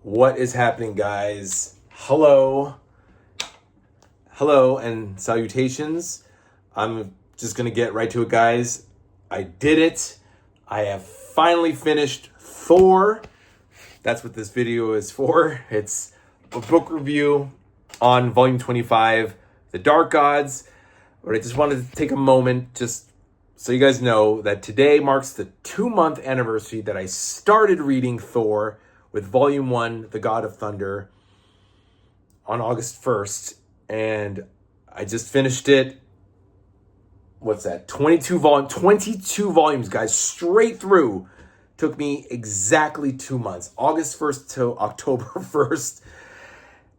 What is happening, guys? Hello. Hello and salutations. I'm just going to get right to it, guys. I did it. I have finally finished Thor. That's what this video is for. It's a book review on volume 25, The Dark Gods. But I just wanted to take a moment just so you guys know that today marks the 2-month anniversary that I started reading Thor with volume 1, The God of Thunder, on August 1st. And I just finished it. What's that? 22 volumes, guys, straight through. Took me exactly 2 months, August 1st to October 1st.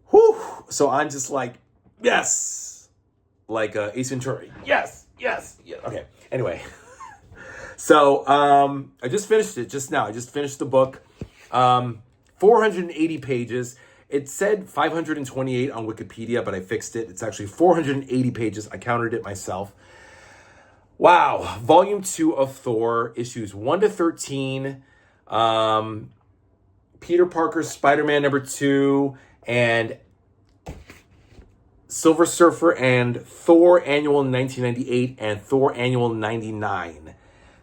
Whew. So I'm just like, yes. Like Ace Ventura. Yes. Okay. Anyway. So I just finished it just now. I just finished the book. 480 pages. It said 528 on Wikipedia, but I fixed it. It's actually 480 pages. I counted it myself. Wow. Volume 2 of Thor, issues 1 to 13. Peter Parker's Spider-Man number 2, and Silver Surfer and Thor Annual 1998 and Thor Annual 99.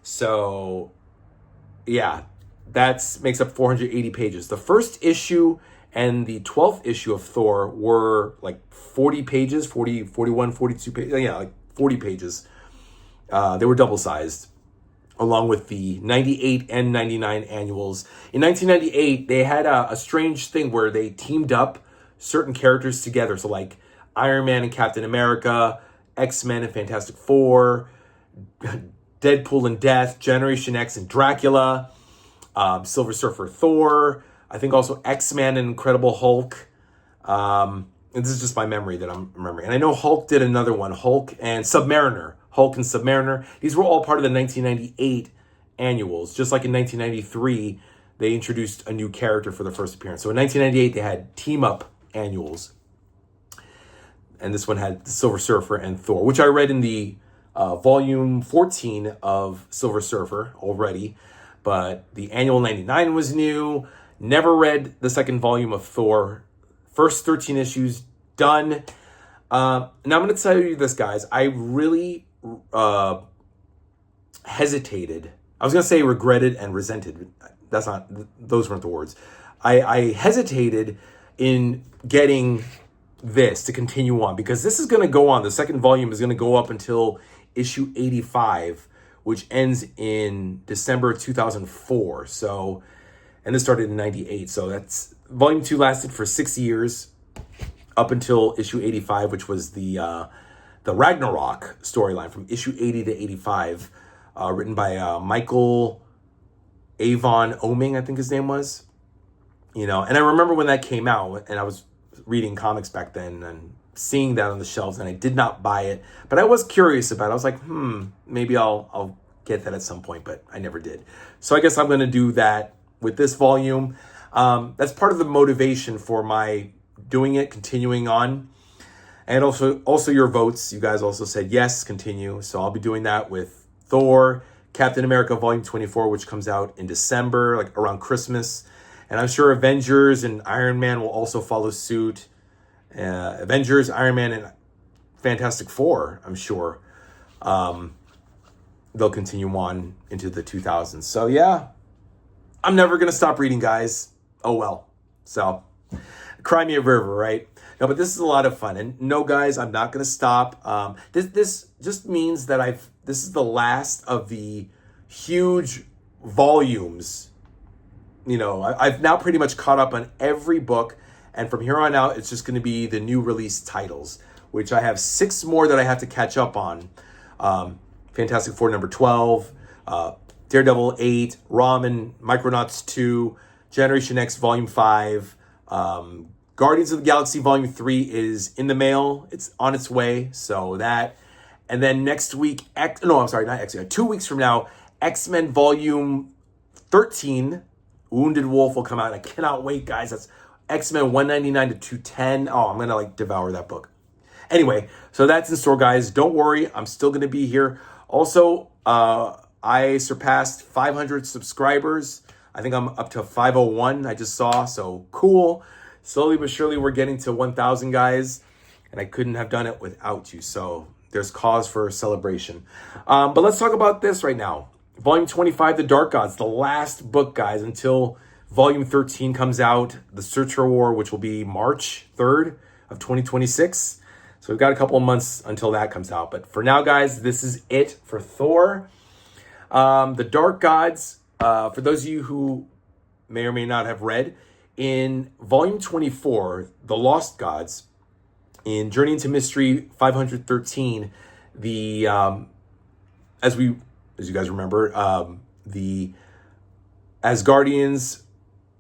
So, yeah, that makes up 480 pages. The first issue and the 12th issue of Thor were like 40 pages, 40, 41, 42 pages. Yeah, like 40 pages. They were double-sized, along with the 98 and 99 annuals. In 1998, they had a strange thing where they teamed up certain characters together. So like Iron Man and Captain America, X-Men and Fantastic Four, Deadpool and Death, Generation X and Dracula, Silver Surfer, Thor, I think also X-Men and Incredible Hulk. And this is just my memory that I'm remembering. And I know Hulk did another one, Hulk and Submariner. These were all part of the 1998 annuals. Just like in 1993, they introduced a new character for the first appearance. So in 1998, they had team-up annuals. And this one had Silver Surfer and Thor, which I read in the volume 14 of Silver Surfer already. But the annual 99 was new. Never read the second volume of Thor. First 13 issues done. Now I'm going to tell you this, guys. I really hesitated. I was going to say regretted and resented. Those weren't the words. I hesitated in getting this to continue on, because this is going to go on. The second volume is going to go up until issue 85, which ends in December 2004. So, and this started in 98. So that's volume 2 lasted for 6 years up until issue 85, which was the Ragnarok storyline from issue 80 to 85, written by Michael Avon Oeming, I think his name was. And I remember when that came out, and I was reading comics back then and seeing that on the shelves, and I did not buy it, but I was curious about it. I was like, maybe I'll get that at some point, but I never did. So I guess I'm going to do that with this volume. That's part of the motivation for my doing it, continuing on. And also your votes. You guys also said yes, continue. So I'll be doing that with Thor, Captain America Volume 24, which comes out in December, like around Christmas. And I'm sure Avengers and Iron Man will also follow suit. Avengers, Iron Man, and Fantastic Four, I'm sure. They'll continue on into the 2000s. So yeah, I'm never going to stop reading, guys. Oh well. So, cry me a river, right? No, but this is a lot of fun. And no, guys, I'm not going to stop. This just means that this is the last of the huge volumes. I've now pretty much caught up on every book. And from here on out, it's just going to be the new release titles, which I have 6 more that I have to catch up on. Fantastic Four number 12, Daredevil 8, Rom and Micronauts 2, Generation X Volume 5, Guardians of the Galaxy Volume 3 is in the mail. It's on its way. So that. And then next week, 2 weeks from now, X-Men Volume 13, Wounded Wolf, will come out. And I cannot wait, guys. That's X-Men 199 to 210. Oh, I'm going to devour that book. Anyway, so that's in store, guys. Don't worry. I'm still going to be here. Also, I surpassed 500 subscribers I think I'm up to 501 I just saw, so cool. Slowly but surely we're getting to 1,000 guys, and I couldn't have done it without you, so there's cause for celebration. But let's talk about this right now. Volume 25, The Dark Gods, the last book, guys, until Volume 13 comes out, The Search for War, which will be March 3rd of 2026. So we've got a couple of months until that comes out. But for now, guys, this is it for Thor. The Dark Gods, for those of you who may or may not have read, in Volume 24, The Lost Gods, in Journey into Mystery 513, as you guys remember, the Asgardians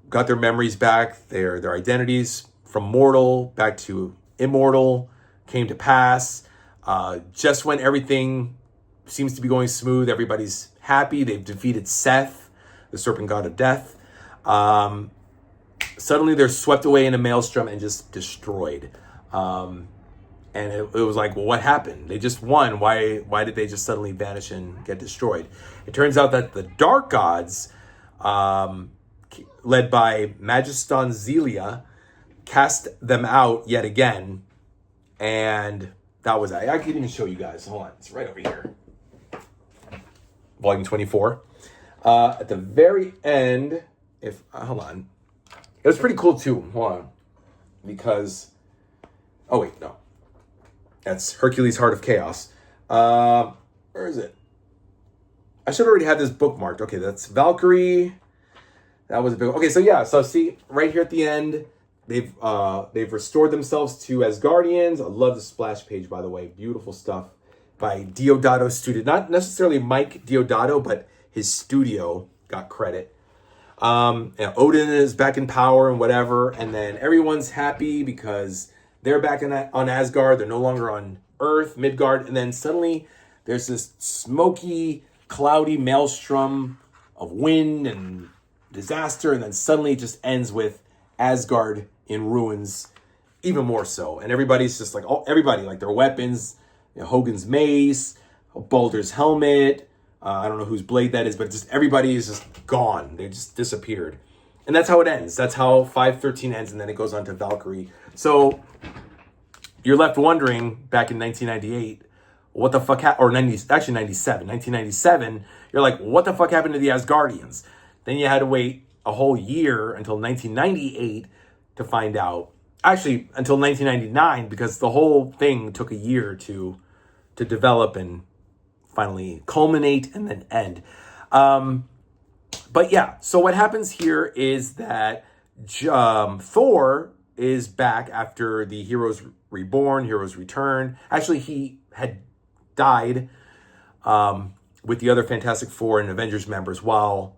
got their memories back, their identities from mortal back to immortal came to pass. Just when everything seems to be going smooth, everybody's happy. They've defeated Seth, the serpent god of death. Suddenly they're swept away in a maelstrom and just destroyed. And it was like, well, what happened? They just won. Why did they just suddenly vanish and get destroyed? It turns out that the Dark Gods, led by Magiston Zelia, cast them out yet again. And that was I can even show you guys. Hold on. It's right over here. Volume 24. At the very end, hold on. It was pretty cool too. Hold on. Because, oh wait, no. That's Hercules' Heart of Chaos. Where is it? I should already have this bookmarked. Okay, that's Valkyrie. That was a big. Okay, so yeah, so see right here at the end, they've restored themselves to Asgardians. I love the splash page, by the way. Beautiful stuff by Deodato's studio. Not necessarily Mike Deodato, but his studio got credit. Odin is back in power and whatever, and then everyone's happy because they're back on Asgard. They're no longer on Earth, Midgard, and then suddenly there's this smoky, cloudy maelstrom of wind and disaster, and then suddenly it just ends with Asgard in ruins, even more so. And everybody's just like, everybody, like their weapons, Hogun's mace, Baldur's helmet, I don't know whose blade that is, but just everybody is just gone. They just disappeared. And that's how it ends. That's how 513 ends, and then it goes on to Valkyrie. So you're left wondering, back in 1998, what the fuck happened, or 1997, you're like, what the fuck happened to the Asgardians? Then you had to wait a whole year until 1998 to find out. Actually, until 1999, because the whole thing took a year to develop and finally culminate and then end. But yeah, so what happens here is that Thor is back after the Heroes Reborn, Heroes Return. Actually, he had died with the other Fantastic Four and Avengers members while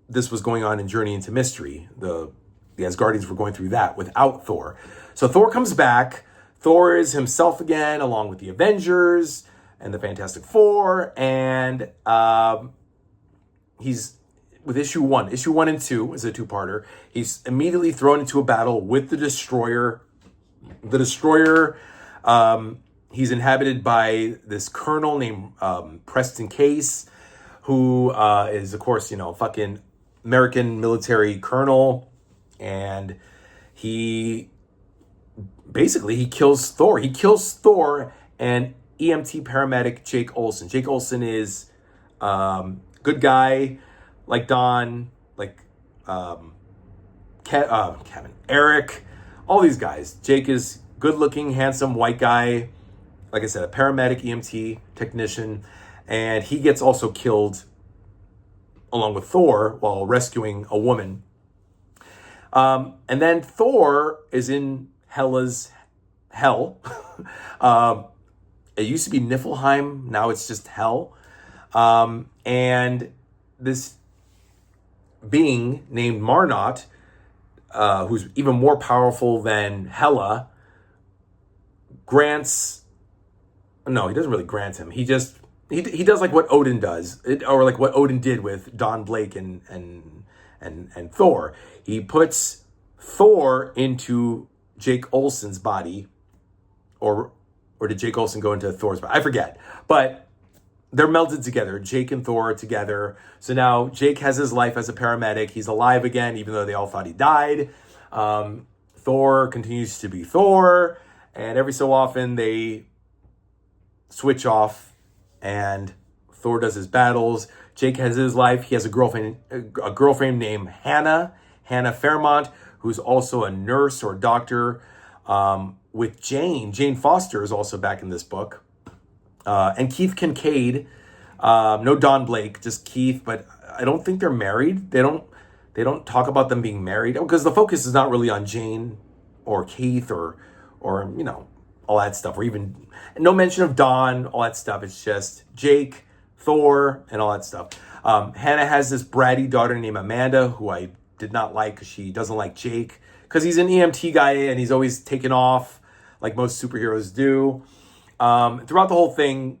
this was going on in Journey into Mystery. The Asgardians were going through that without Thor. So Thor comes back. Thor is himself again, along with the Avengers and the Fantastic Four. And he's with issue 1. Issue 1 and 2 is a two-parter. He's immediately thrown into a battle with the Destroyer. The Destroyer, he's inhabited by this colonel named Preston Case, who is, of course, fucking American military colonel. And he kills Thor. He kills Thor and EMT paramedic Jake Olsen. Jake Olsen is good guy, like Don, like Kevin, Eric, all these guys. Jake is good-looking, handsome, white guy. Like I said, a paramedic, EMT technician. And he gets also killed along with Thor while rescuing a woman. And then Thor is in Hela's hell. It used to be Niflheim. Now it's just hell. And this being named Marnot, who's even more powerful than Hela, grants... No, he doesn't really grant him. He does like what Odin does, or like what Odin did with Don Blake and Thor. He puts Thor into Jake Olsen's body, or did Jake Olsen go into Thor's body? I forget. But they're melded together. Jake and Thor are together. So now Jake has his life as a paramedic. He's alive again, even though they all thought he died. Thor continues to be Thor. And every so often they switch off and Thor does his battles. Jake has his life. He has a girlfriend named Hannah Fairmont, who's also a nurse or doctor. With Jane Foster is also back in this book. And Keith Kincaid, no Don Blake, just Keith, but I don't think they're married. They don't talk about them being married because the focus is not really on Jane or Keith or all that stuff, or even no mention of Don, all that stuff. It's just Jake, Thor, and all that stuff. Hannah has this bratty daughter named Amanda, who I did not like because she doesn't like Jake because he's an EMT guy and he's always taken off like most superheroes do. Throughout the whole thing,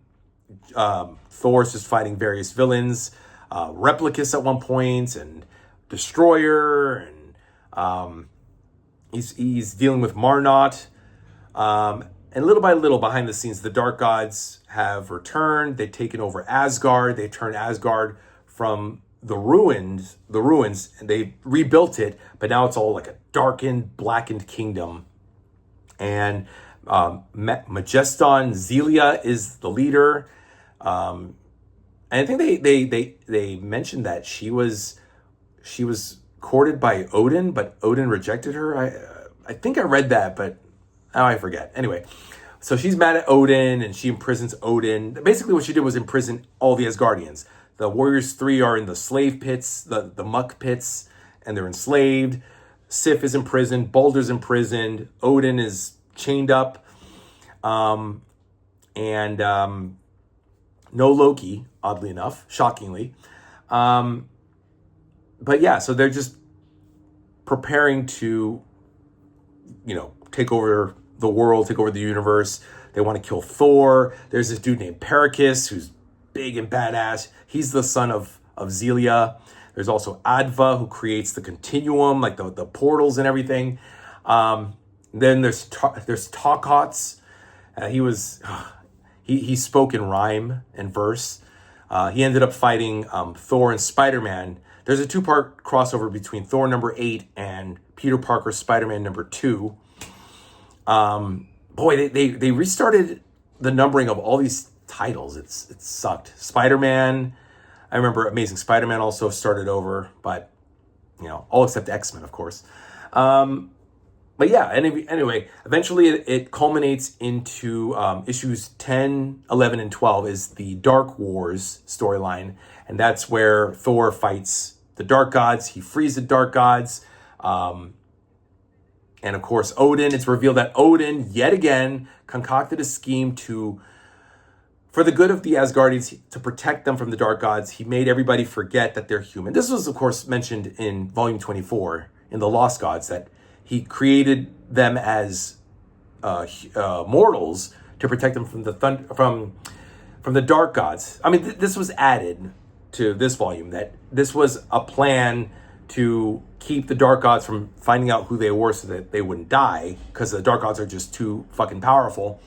Thor's just fighting various villains, Replicus at one point, and Destroyer, and he's dealing with Marnot. And little by little, behind the scenes, the Dark Gods have returned. They've taken over Asgard. They turned Asgard from the ruins, and they rebuilt it. But now it's all like a darkened, blackened kingdom. And Majeston Zelia is the leader. And I think they mentioned that she was courted by Odin, but Odin rejected her. I think I read that, but now I forget. Anyway, so she's mad at Odin and she imprisons Odin. Basically what she did was imprison all the Asgardians. The Warriors 3 are in the slave pits, the muck pits, and they're enslaved. Sif is imprisoned, Baldur's imprisoned, Odin is chained up, and no Loki, oddly enough, shockingly. But yeah, so they're just preparing to, take over the world, take over the universe. They want to kill Thor. There's this dude named Pericus who's big and badass. He's the son of Zelia. There's also Adva, who creates the continuum, like the portals and everything. Then there's Talkots. He spoke in rhyme and verse. He ended up fighting Thor and Spider-Man. There's a 2-part crossover between Thor number 8 and Peter Parker's Spider-Man number 2. They restarted the numbering of all these titles. It sucked. Spider-Man, I remember Amazing Spider-Man also started over, but all except X-Men, of course. But yeah, anyway, eventually it culminates into issues 10, 11, and 12 is the Dark Wars storyline. And that's where Thor fights the Dark Gods. He frees the Dark Gods. And of course, Odin. It's revealed that Odin, yet again, concocted a scheme for the good of the Asgardians, to protect them from the Dark Gods. He made everybody forget that they're human. This was, of course, mentioned in Volume 24 in The Lost Gods, that he created them as mortals to protect them from the Dark Gods. I mean, this was added to this volume, that this was a plan to keep the Dark Gods from finding out who they were so that they wouldn't die, because the Dark Gods are just too fucking powerful.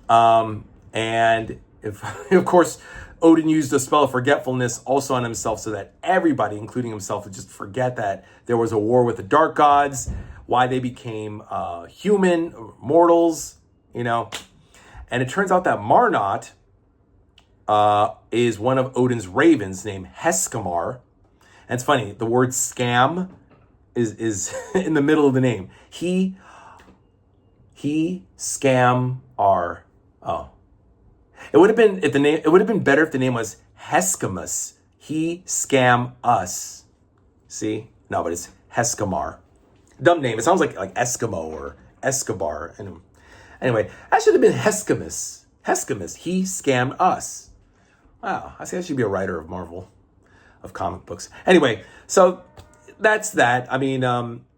And of course, Odin used a spell of forgetfulness also on himself so that everybody, including himself, would just forget that there was a war with the Dark Gods, why they became human, mortals, And it turns out that Marnot is one of Odin's ravens named Heskamar. And it's funny, the word scam is in the middle of the name. He scam R. Oh. It would have been better if the name was Heskamus. He scam us. See? No, but it's Heskamar. Dumb name. It sounds like Eskimo or Escobar. Anyway, that should have been Heskamus. Heskamus. He scammed us. Wow. I see I should be a writer of Marvel, of comic books. Anyway, so that's that. I mean,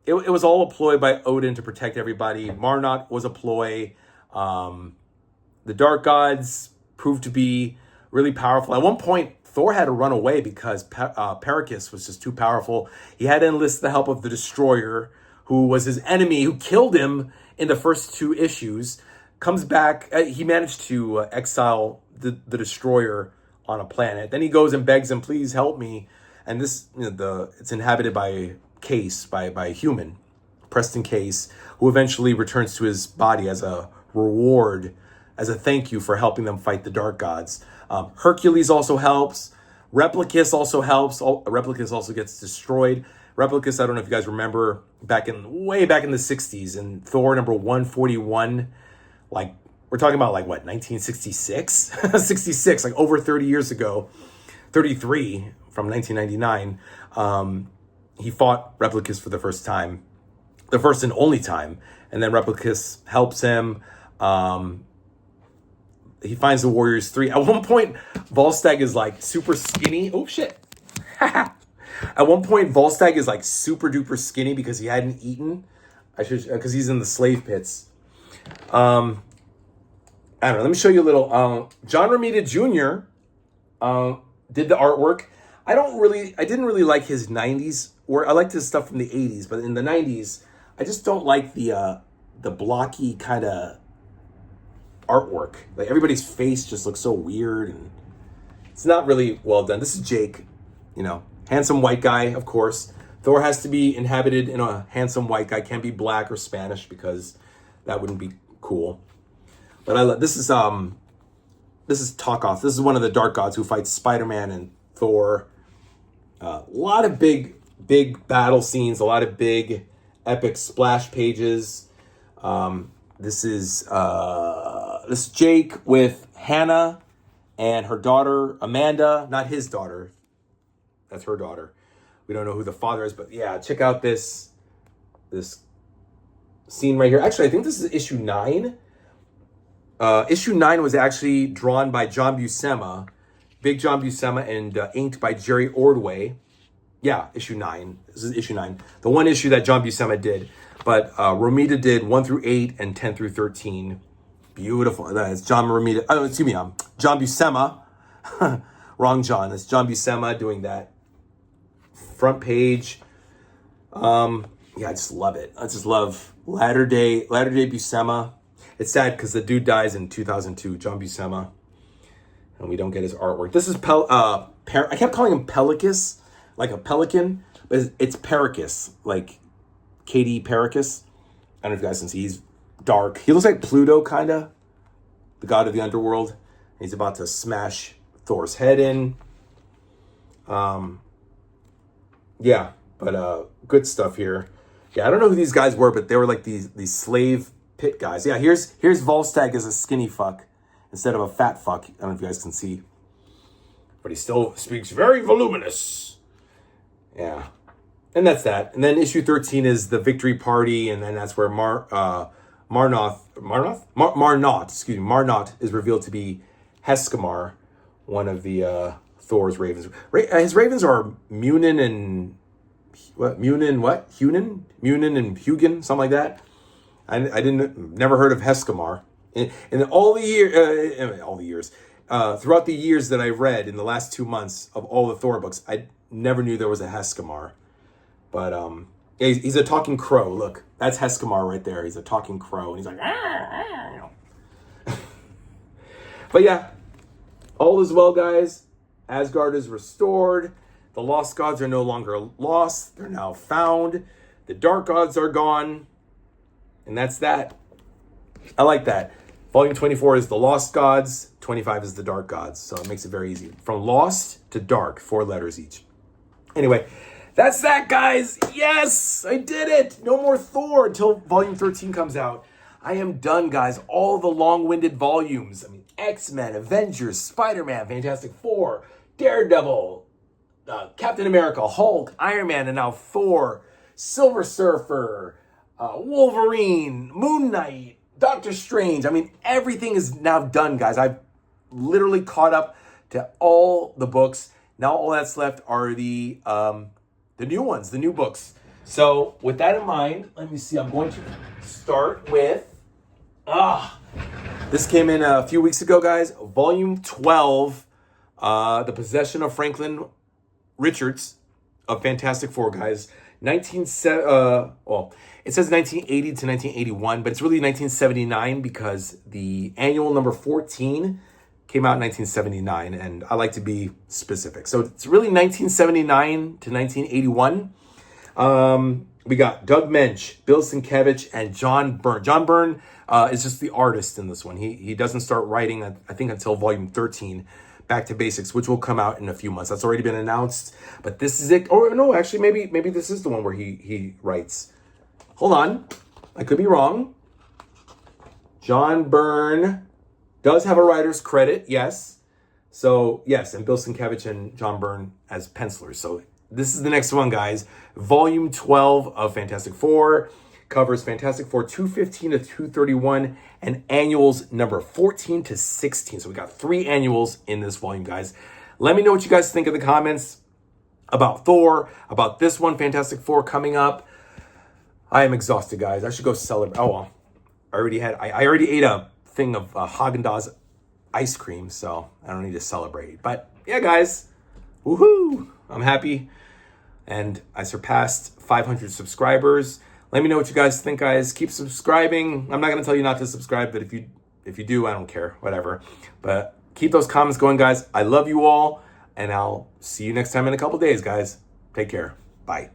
it was all a ploy by Odin to protect everybody. Marnot was a ploy. The Dark Gods proved to be really powerful. At one point, Thor had to run away because Pericus was just too powerful. He had to enlist the help of the Destroyer, who was his enemy, who killed him in the first 2 issues. Comes back. He managed to exile the Destroyer on a planet. Then he goes and begs him, please help me. And this, it's inhabited by Case, by a human, Preston Case, who eventually returns to his body as a reward, as a thank you for helping them fight the dark gods. Hercules also helps. Replicus also helps. Replicus also gets destroyed. Replicus, I don't know if you guys remember, way back in the 60s, in Thor number 141, like, we're talking about, like, what, 1966? 66, like, over 30 years ago, 33, from 1999, he fought Replicus for the first time, the first and only time, and then Replicus helps him. He finds the Warriors 3. At one point, Volstagg is, like, super skinny. Oh, shit. At one point, Volstagg is, like, super duper skinny because he hadn't eaten. Because he's in the slave pits. I don't know. Let me show you a little. John Romita Jr. Did the artwork. I didn't really like his 90s work. I liked his stuff from the 80s, but in the 90s, I just don't like the blocky kind of artwork. Like, everybody's face just looks so weird, and it's not really well done. This is Jake, handsome white guy, of course. Thor has to be inhabited in a handsome white guy. Can't be black or Spanish because that wouldn't be cool. But this is Talkoth. This is one of the dark gods who fights Spider-Man and Thor. A lot of big battle scenes. A lot of big epic splash pages. This is Jake with Hannah and her daughter Amanda. Not his daughter. That's her daughter. We don't know who the father is, but yeah, check out this scene right here. Actually, I think this is issue 9. Issue 9 was actually drawn by John Buscema, Big John Buscema, and inked by Jerry Ordway. Yeah, issue 9. This is issue 9. The one issue that John Buscema did. But Romita did 1 through 8 and 10 through 13. Beautiful. That's John Romita. Oh, excuse me. John Buscema. Wrong John. That's John Buscema doing that front page. Yeah, I just love it. I just love latter day Buscema. It's sad because the dude dies in 2002, John Buscema, and we don't get his artwork. This is I kept calling him Pelicus, like a pelican, but it's Pericus, like Katie Pericus. I don't know if you guys can see. He's dark. He looks like Pluto, kind of, the god of the underworld. He's about to smash Thor's head in. Yeah, but good stuff here. Yeah, I don't know who these guys were, but they were like these slave pit guys. Yeah, here's Volstagg as a skinny fuck instead of a fat fuck. I don't know if you guys can see, but he still speaks very voluminous. Yeah, and that's that. And then issue 13 is the victory party, and then that's where Marnot is revealed to be Heskamar, one of the Thor's ravens. His ravens are Munin and Hugin, something like that. I never heard of Heskamar. In all the years, throughout the years that I read in the last 2 months of all the Thor books, I never knew there was a Heskamar. But yeah, he's a talking crow. Look, that's Heskamar right there. He's a talking crow, and he's like, But yeah, all is well, guys. Asgard is restored. The lost gods are no longer lost. They're now found. The dark gods are gone. And that's that. I like that. Volume 24 is the lost gods. 25 is the dark gods. So it makes it very easy. From lost to dark, 4 letters each. Anyway, that's that, guys. Yes, I did it. No more Thor until volume 13 comes out. I am done, guys. All the long-winded volumes. I mean, X-Men, Avengers, Spider-Man, Fantastic Four, Daredevil, Captain America, Hulk, Iron Man, and now Thor, Silver Surfer, Wolverine, Moon Knight, Doctor Strange. I mean, everything is now done, guys. I've literally caught up to all the books. Now all that's left are the new ones, the new books. So with that in mind, let me see. I'm going to start with this came in a few weeks ago, guys. Volume 12, The Possession of Franklin Richards of Fantastic Four, guys. It says 1980 to 1981, but it's really 1979 because the annual number 14 came out in 1979, and I like to be specific. So it's really 1979 to 1981. We got Doug Mensch, Bill Sienkiewicz, and John Byrne. John Byrne is just the artist in this one. He doesn't start writing, I think, until volume 13, Back to Basics, which will come out in a few months. That's already been announced, but this is it. Or no, actually, maybe this is the one where he writes. Hold on, I could be wrong. John Byrne does have a writer's credit, yes. So, yes, and Bill Sienkiewicz and John Byrne as pencilers. So, this is the next one, guys. Volume 12 of Fantastic Four covers Fantastic Four 215 to 231 and annuals number 14 to 16. So, we got 3 annuals in this volume, guys. Let me know what you guys think in the comments about Thor, about this one, Fantastic Four, coming up. I am exhausted, guys. I should go celebrate. Oh, well, I already ate a thing of Haagen-Dazs ice cream, so I don't need to celebrate. But yeah, guys, woohoo! I'm happy, and I surpassed 500 subscribers. Let me know what you guys think, guys. Keep subscribing. I'm not gonna tell you not to subscribe, but if you do, I don't care. Whatever. But keep those comments going, guys. I love you all, and I'll see you next time in a couple days, guys. Take care. Bye.